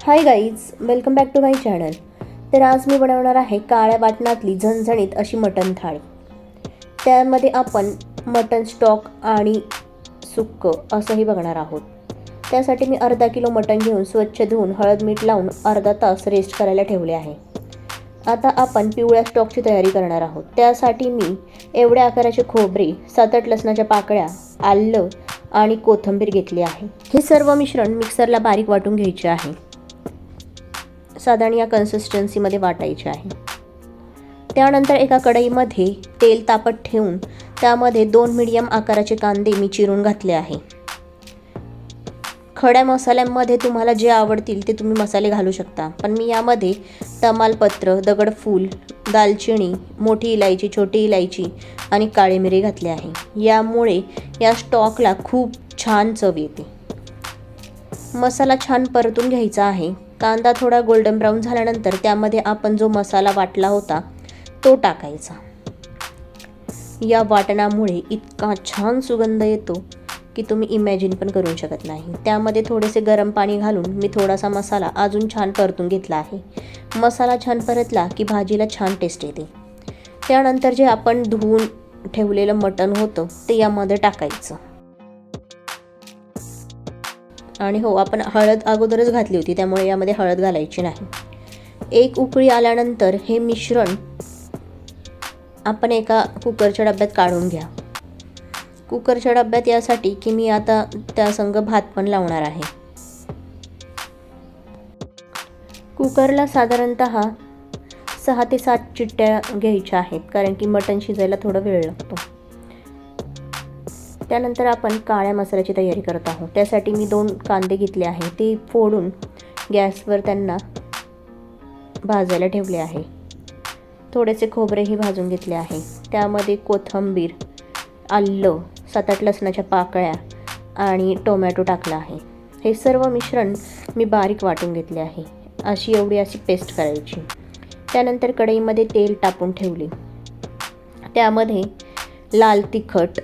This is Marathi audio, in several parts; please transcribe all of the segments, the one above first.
High guys, welcome back to my channel. तर आज मी बनवणार आहे काळ्या वाटणातली झणझणीत अशी मटण थाळी. त्यामध्ये आपण मटण स्टॉक आणि सुक्कं असंही बघणार आहोत. त्यासाठी मी अर्धा किलो मटण घेऊन स्वच्छ धुवून हळद मीठ लावून अर्धा तास रेस्ट करायला ठेवले आहे. आता आपण पिवळ्या स्टॉकची तयारी करणार आहोत. त्यासाठी मी एवढ्या आकाराचे खोबरे, 7-8 लसणाच्या पाकळ्या, आलं आणि कोथिंबीर घेतली आहे. हे सर्व मिश्रण मिक्सरला बारीक वाटून घ्यायचे आहे. साधारण या कन्सिस्टन्सीमध्ये वाटायचे आहे. त्यानंतर एका कढईमध्ये तेल तापत ठेवून त्यामध्ये 2 मीडियम आकाराचे कांदे मी चिरून घातले आहे. खड्या मसाल्यांमध्ये तुम्हाला जे आवडतील ते तुम्ही मसाले घालू शकता, पण मी यामध्ये तमालपत्र, दगडफूल, दालचिनी, मोठी इलायची, छोटी इलायची आणि काळी मिरी घातली आहे. यामुळे या स्टॉकला खूप छान चव येते. मसाला छान परतून घ्यायचा आहे. कांदा थोडा गोल्डन ब्राऊन झाल्यानंतर त्यामध्ये आपण जो मसाला वाटला होता तो टाकायचा. या वाटणामुळे इतका छान सुगंध येतो की तुम्ही इमॅजिन पण करू शकत नाही. त्यामध्ये थोडेसे गरम पाणी घालून मी थोडासा मसाला अजून छान परतून घेतला आहे. मसाला छान परतला की भाजीला छान टेस्ट येते. त्यानंतर जे आपण धुवून ठेवलेलं मटण होतं ते यामध्ये टाकायचं. आणि हो, आपण हळद अगोदरच घातली होती, त्यामुळे यामध्ये हळद घालायची नाही. एक उकळी आल्यानंतर हे मिश्रण आपण एका कुकरच्या डब्यात काढून घ्या. कुकरच्या डब्यात यासाठी की मी आता त्यासंग भात पण लावणार आहे. कुकरला साधारणतः 6 ते 7 चिट्ट्या घ्यायच्या आहेत, कारण की मटण शिजायला थोडा वेळ लागतो. त्यानंतर आपण काळ्या मसाल्याची तयारी करत आहोत. त्यासाठी मी 2 कांदे घेतले आहे. ते फोडून गॅसवर त्यांना भाजायला ठेवले आहे. थोडेसे खोबरेही भाजून घेतले आहे. त्यामध्ये कोथिंबीर, आलं, 7-8 लसणाच्या पाकळ्या आणि टोमॅटो टाकला आहे. हे सर्व मिश्रण मी बारीक वाटून घेतले आहे. अशी पेस्ट करायची. त्यानंतर कढईमध्ये तेल टाकून ठेवले. त्यामध्ये लाल तिखट,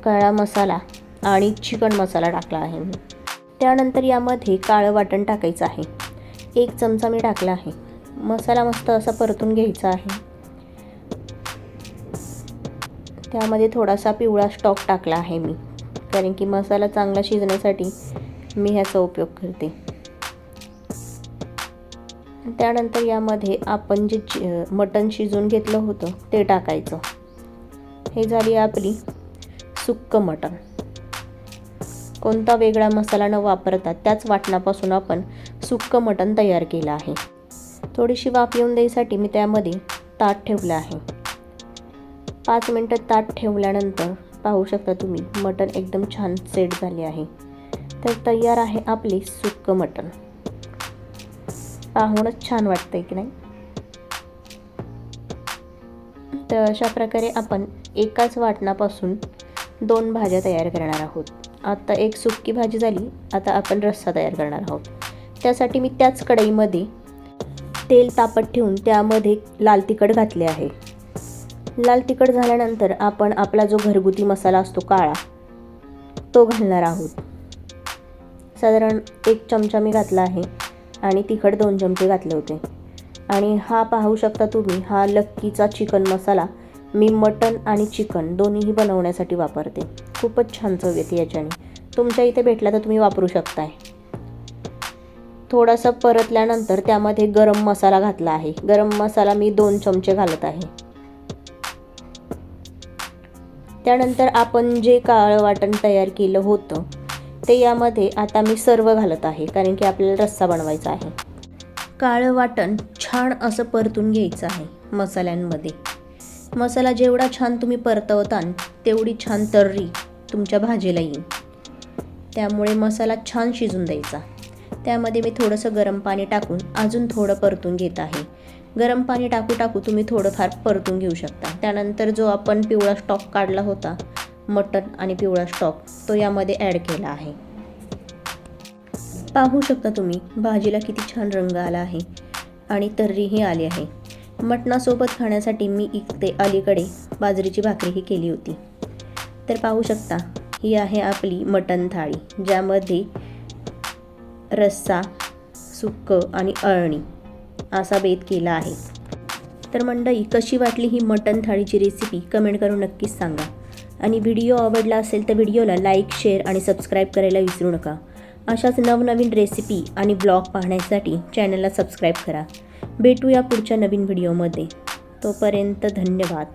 काळा मसाला आणि चिकन मसाला टाकला आहे मी. त्यानंतर यामध्ये काळं वाटण टाकायचं आहे. 1 चमचा मी टाकला आहे. मसाला मस्त असा परतून घ्यायचा आहे. त्यामध्ये थोडासा पिवळा स्टॉक टाकला आहे मी, कारण की मसाला चांगला शिजण्यासाठी मी ह्याचा उपयोग करते. त्यानंतर यामध्ये आपण जे मटण शिजवून घेतलं होतं ते टाकायचं. हे झाली आपली सुक्कं मटण. कोणता वेगळा मसाला न वापरता त्याच वाटणापासून आपण सुक्कं मटण तयार केलं आहे. थोडीशी वाफ येऊन द्यायसाठी मी त्यामध्ये ताट ठेवलं आहे. 5 मिनटं ताट ठेवल्यानंतर पाहू शकता तुम्ही, मटण एकदम छान सेट झाले आहे. तर तयार आहे आपले सुक्कं मटण. पाहूनच छान वाटतंय की नाही? तर अशा प्रकारे आपण एकाच वाटणापासून 2 भाज्या तयार करणार आहोत. आता एक सुक्की भाजी झाली. आता आपण रस्सा तयार करणार आहोत. त्यासाठी मी त्याच कढईमध्ये तेल तापत ठेवून त्यामध्ये लाल तिखट घातले आहे. लाल तिखट झाल्यानंतर आपण आपला जो घरगुती मसाला असतो काळा, तो घालणार आहोत. साधारण 1 चमचा मी घातला आहे आणि तिखट 2 चमचे घातले होते. आणि हा पाहू शकता तुम्ही, हा लक्कीचा चिकन मसाला मी मटण आणि चिकन दोन्हीही बनवण्यासाठी वापरते. खूपच छान चव येते याच्याने. तुमच्या इथे भेटला तर तुम्ही वापरू शकताय. थोडासा परतल्यानंतर त्यामध्ये गरम मसाला घातला आहे. गरम मसाला मी 2 चमचे घालत आहे. त्यानंतर आपण जे काळं वाटण तयार केलं होतं ते यामध्ये आता मी सर्व घालत आहे, कारण की आपल्याला रस्सा बनवायचा आहे. काळं वाटण छान असं परतून घ्यायचं आहे मसाल्यांमध्ये. मसाला जेवढा छान तुम्ही परतवताल तेवढी छान तर्री तुमच्या भाजीला येईल. त्यामुळे मसाला छान शिजून द्यायचा. त्यामध्ये मी थोडंसं गरम पाणी टाकून अजून थोडं परतून घेत आहे. गरम पाणी टाकू तुम्ही थोडंफार परतून घेऊ शकता. त्यानंतर जो आपण पिवळा स्टॉक काढला होता, मटण आणि पिवळा स्टॉक, तो यामध्ये ॲड केला आहे. पाहू शकता तुम्ही, भाजीला किती छान रंग आला आहे आणि तर्रीही आली आहे. मटणासोबत खाण्यासाठी मी इथे अलीकडे बाजरीची भाकरीही केली होती. तर पाहू शकता, ही आहे आपली मटण थाळी, ज्यामध्ये रस्सा, सुक्कं आणि अळणी असा बेत केला आहे. तर मंडळी, कशी वाटली ही मटण थाळीची रेसिपी कमेंट करून नक्कीच सांगा. आणि व्हिडिओ आवडला असेल तर व्हिडिओला लाईक, शेअर आणि सबस्क्राईब करायला विसरू नका. अशाच नवनवीन रेसिपी आणि ब्लॉग पाहण्यासाठी चॅनलला सबस्क्राईब करा. भेटूया पुढच्या नवीन व्हिडिओमध्ये. तोपर्यंत धन्यवाद.